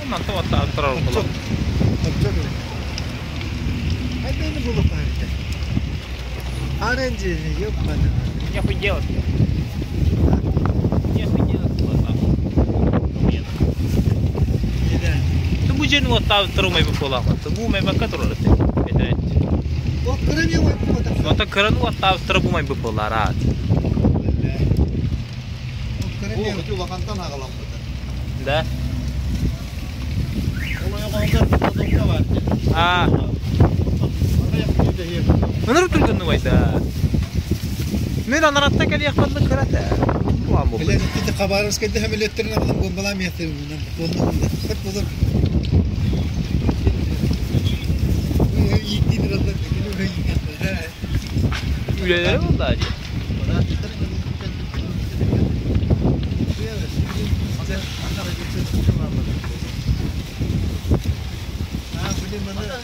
Nanti watak terlalu belum. Ada ini belum ada. Orange ini yuk mana? Я хотел. Я хотел watak. Ты будешь не watak terus mai berpola kan? Ты будешь mai bakal terus letih. Beda. Oh keren ya watak. Watak keren watak terus mai berpola rat. Oh keren ya. Itu bahkan tanah kalau betul. Dah. Menurut tuh kan wajda. Mila naratta kali yakhbal lak kerata. Wamo. Bila kita kabar harus kita hamil letterna belum balam ya tuh. Kat betul. Ini tidak ada ini lagi. Udah ada apa aja? Mana?